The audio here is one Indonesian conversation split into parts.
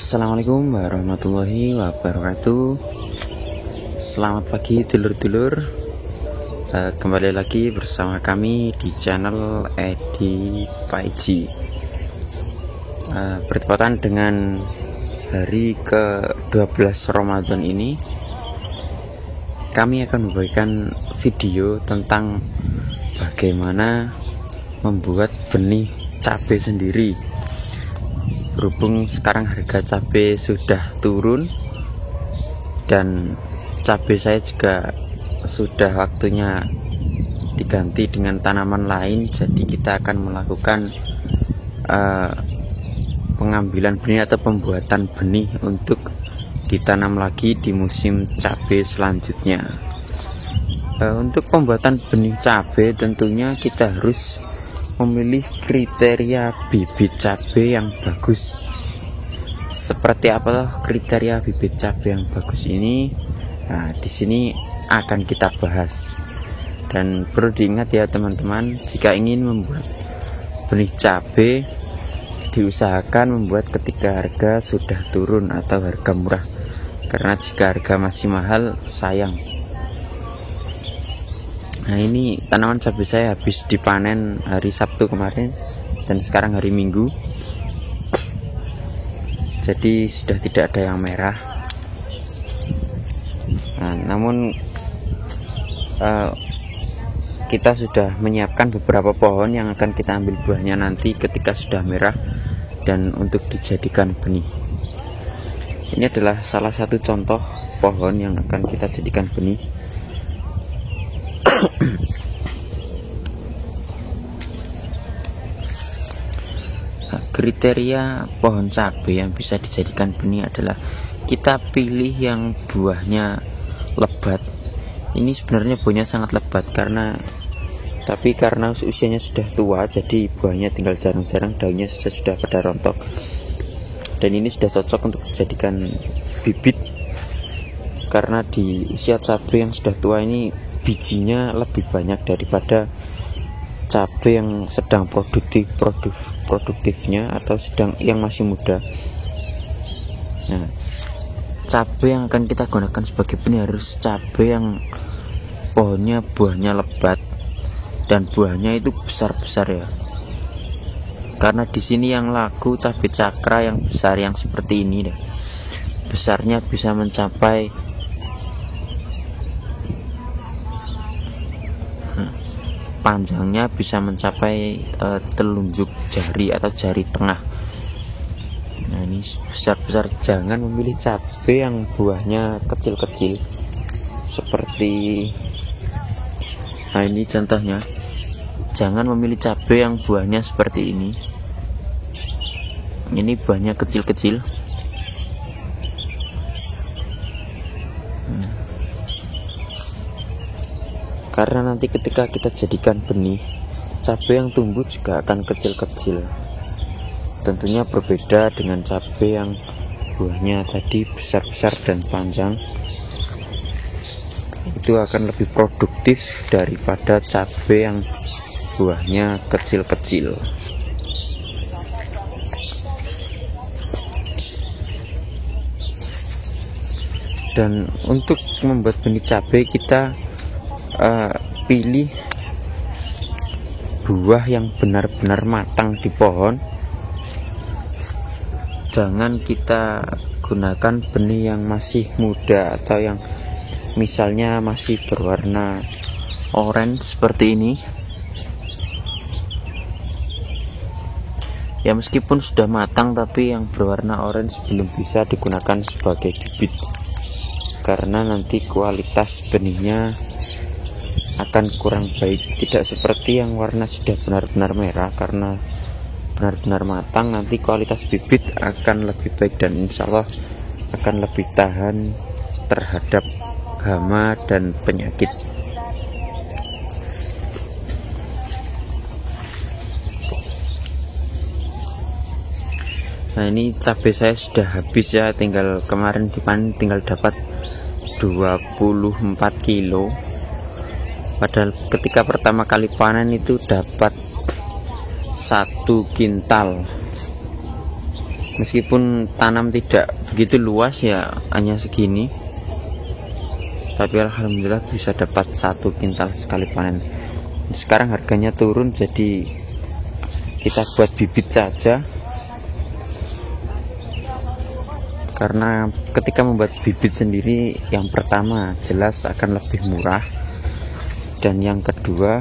Assalamualaikum warahmatullahi wabarakatuh. Selamat pagi dulur-dulur. Kembali lagi bersama kami di channel Edi Paiji. Bertepatan dengan hari ke-12 Ramadan ini, kami akan membagikan video tentang bagaimana membuat benih cabai sendiri. Berhubung sekarang harga cabai sudah turun dan cabai saya juga sudah waktunya diganti dengan tanaman lain, jadi kita akan melakukan pengambilan benih atau pembuatan benih untuk ditanam lagi di musim cabai selanjutnya. Untuk pembuatan benih cabai tentunya kita harus memilih kriteria bibit cabai yang bagus. Seperti apa kriteria bibit cabai yang bagus ini? Nah, di sini akan kita bahas. Dan perlu diingat ya teman-teman, jika ingin membuat benih cabai, diusahakan membuat ketika harga sudah turun atau harga murah. Karena jika harga masih mahal, sayang. Nah, ini tanaman cabai saya habis dipanen hari Sabtu kemarin dan sekarang hari Minggu, jadi sudah tidak ada yang merah. Nah, namun kita sudah menyiapkan beberapa pohon yang akan kita ambil buahnya nanti ketika sudah merah dan untuk dijadikan benih. Ini adalah salah satu contoh pohon yang akan kita jadikan benih. Kriteria pohon cabai yang bisa dijadikan benih adalah kita pilih yang buahnya lebat. Ini sebenarnya buahnya sangat lebat karena usianya sudah tua, jadi buahnya tinggal jarang-jarang, daunnya sudah pada rontok. Dan ini sudah cocok untuk dijadikan bibit karena di usia cabai yang sudah tua ini bijinya lebih banyak daripada cabai yang sedang produktifnya atau sedang yang masih muda. Nah, cabai yang akan kita gunakan sebagai benih harus cabai yang pohonnya buahnya lebat dan buahnya itu besar-besar ya. Karena di sini yang laku cabai cakra yang besar yang seperti ini deh. Besarnya bisa mencapai panjangnya bisa mencapai telunjuk jari atau jari tengah. Nah, ini besar-besar. Jangan memilih cabai yang buahnya kecil-kecil seperti, nah ini contohnya. Jangan memilih cabai yang buahnya seperti ini. Ini buahnya kecil-kecil. Karena nanti ketika kita jadikan benih, cabai yang tumbuh juga akan kecil-kecil. Tentunya berbeda dengan cabai yang buahnya tadi besar-besar dan panjang. Itu akan lebih produktif daripada cabai yang buahnya kecil-kecil. Dan untuk membuat benih cabai kita pilih buah yang benar-benar matang di pohon. Jangan kita gunakan benih yang masih muda atau yang misalnya masih berwarna orange seperti ini. Ya, meskipun sudah matang tapi yang berwarna orange belum bisa digunakan sebagai bibit karena nanti kualitas benihnya akan kurang baik. Tidak seperti yang warna sudah benar-benar merah, karena benar-benar matang nanti kualitas bibit akan lebih baik dan insya Allah akan lebih tahan terhadap hama dan penyakit. Nah, ini cabai saya sudah habis ya, tinggal kemarin dipanen tinggal dapat 24 kilo. Padahal ketika pertama kali panen itu dapat 1 kintal. Meskipun tanam tidak begitu luas ya, hanya segini, tapi alhamdulillah bisa dapat 1 kintal sekali panen. Sekarang harganya turun, jadi kita buat bibit saja, karena ketika membuat bibit sendiri, yang pertama jelas akan lebih murah, dan yang kedua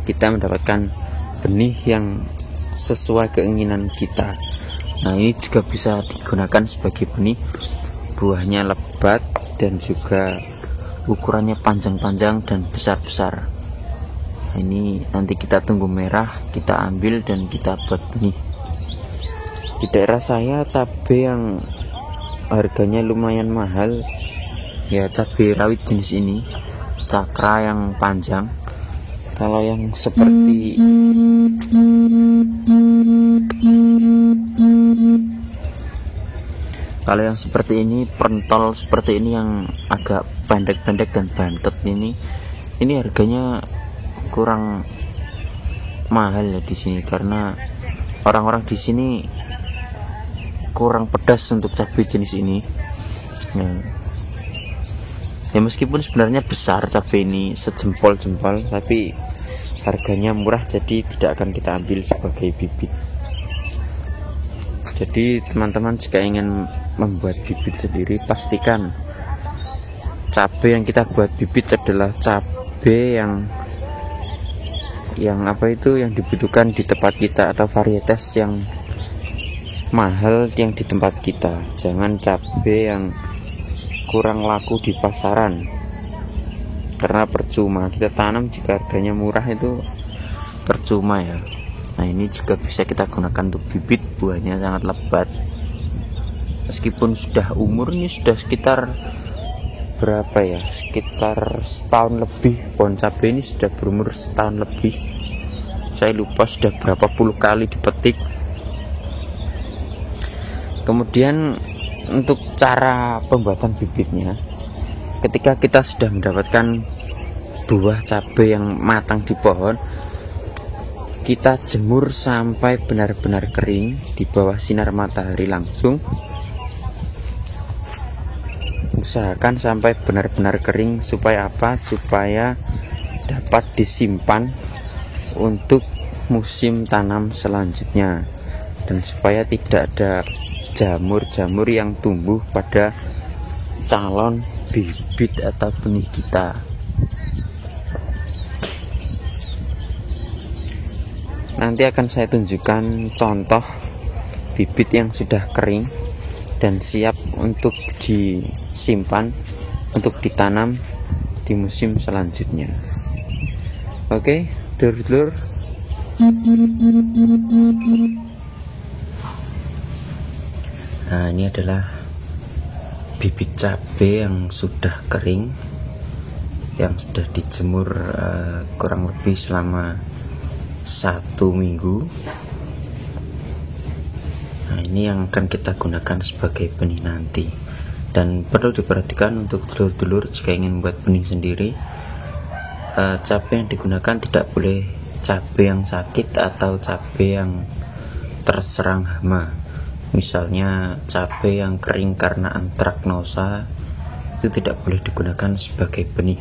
kita mendapatkan benih yang sesuai keinginan kita. Nah, ini juga bisa digunakan sebagai benih, buahnya lebat dan juga ukurannya panjang-panjang dan besar-besar. Nah, ini nanti kita tunggu merah, kita ambil dan kita buat benih. Di daerah saya cabai yang harganya lumayan mahal ya, cabai rawit jenis ini, cakra yang panjang. Kalau yang seperti ini, pentol seperti ini yang agak pendek-pendek dan bantet ini harganya kurang mahal ya di sini, karena orang-orang di sini kurang pedas untuk cabai jenis ini. Nah, ya meskipun sebenarnya besar cabai ini sejempol-jempol, tapi harganya murah, jadi tidak akan kita ambil sebagai bibit. Jadi teman-teman jika ingin membuat bibit sendiri, pastikan cabai yang kita buat bibit adalah cabai yang dibutuhkan di tempat kita, atau varietas yang mahal yang di tempat kita. Jangan cabai yang kurang laku di pasaran, karena percuma kita tanam jika harganya murah, itu percuma ya. Nah, ini juga bisa kita gunakan untuk bibit, buahnya sangat lebat. Meskipun sudah umur, ini sudah sekitar berapa ya, sekitar setahun lebih. Pohon cabai ini sudah berumur setahun lebih, saya lupa sudah berapa puluh kali dipetik. Kemudian untuk cara pembuatan bibitnya, ketika kita sudah mendapatkan buah cabai yang matang di pohon, kita jemur sampai benar-benar kering di bawah sinar matahari langsung. Usahakan sampai benar-benar kering, supaya apa? Supaya dapat disimpan untuk musim tanam selanjutnya, dan supaya tidak ada jamur-jamur yang tumbuh pada calon bibit atau benih kita. Nanti akan saya tunjukkan contoh bibit yang sudah kering dan siap untuk disimpan untuk ditanam di musim selanjutnya. Oke, dulur-dulur, nah ini adalah bibit cabai yang sudah kering, yang sudah dijemur kurang lebih selama 1 minggu. Nah, ini yang akan kita gunakan sebagai benih nanti. Dan perlu diperhatikan untuk dulur-dulur jika ingin membuat benih sendiri, cabai yang digunakan tidak boleh cabai yang sakit atau cabai yang terserang hama. Misalnya cabai yang kering karena antraknosa, itu tidak boleh digunakan sebagai benih,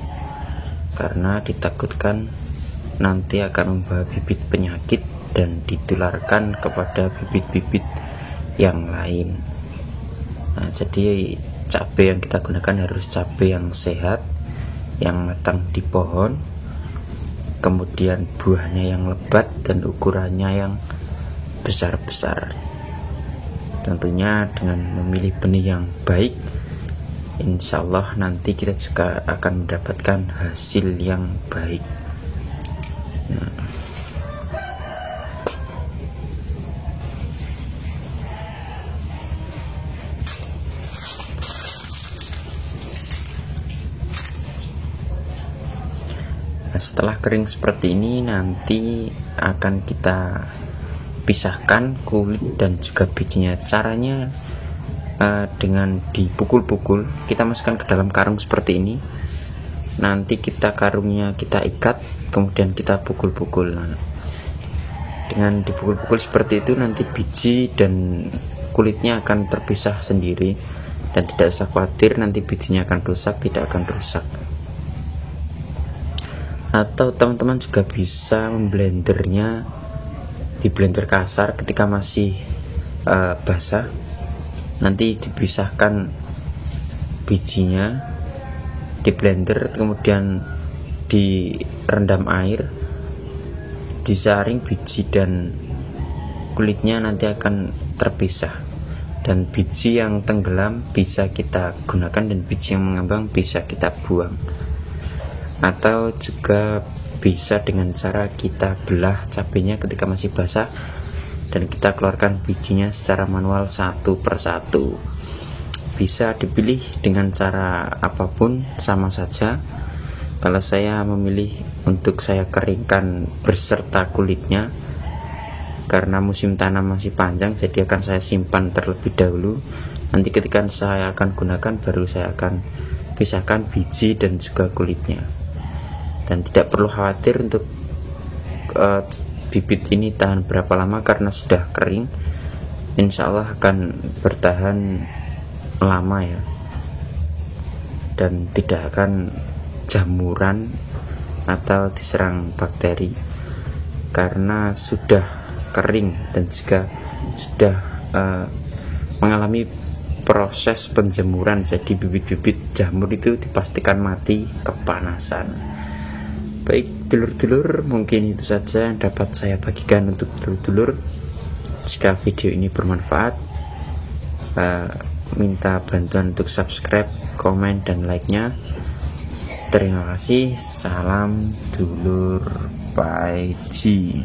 karena ditakutkan nanti akan membawa bibit penyakit dan ditularkan kepada bibit-bibit yang lain. Nah, jadi cabai yang kita gunakan harus cabai yang sehat, yang matang di pohon, kemudian buahnya yang lebat dan ukurannya yang besar-besar. Tentunya dengan memilih benih yang baik, insya Allah nanti kita juga akan mendapatkan hasil yang baik. Setelah kering seperti ini, nanti akan kita pisahkan kulit dan juga bijinya. Caranya dengan dipukul-pukul, kita masukkan ke dalam karung seperti ini. Nanti karungnya kita ikat kemudian kita pukul-pukul. Nah, dengan dipukul-pukul seperti itu nanti biji dan kulitnya akan terpisah sendiri, dan tidak usah khawatir nanti bijinya akan rusak, tidak akan rusak. Atau teman-teman juga bisa memblendernya di blender kasar ketika masih basah, nanti dipisahkan bijinya di blender, kemudian direndam air, disaring biji dan kulitnya nanti akan terpisah, dan biji yang tenggelam bisa kita gunakan dan biji yang mengambang bisa kita buang. Atau juga bisa dengan cara kita belah cabenya ketika masih basah dan kita keluarkan bijinya secara manual satu persatu. Bisa dipilih dengan cara apapun, sama saja. Kalau saya memilih untuk saya keringkan berserta kulitnya, karena musim tanam masih panjang, jadi akan saya simpan terlebih dahulu. Nanti ketika saya akan gunakan baru saya akan pisahkan biji dan juga kulitnya. Dan tidak perlu khawatir untuk bibit ini tahan berapa lama, karena sudah kering, insya Allah akan bertahan lama ya, dan tidak akan jamuran atau diserang bakteri karena sudah kering dan juga sudah mengalami proses penjemuran. Jadi bibit-bibit jamur itu dipastikan mati kepanasan. Baik dulur-dulur, mungkin itu saja yang dapat saya bagikan untuk dulur-dulur. Jika video ini bermanfaat, minta bantuan untuk subscribe, komen, dan like-nya. Terima kasih. Salam dulur Pak Ji.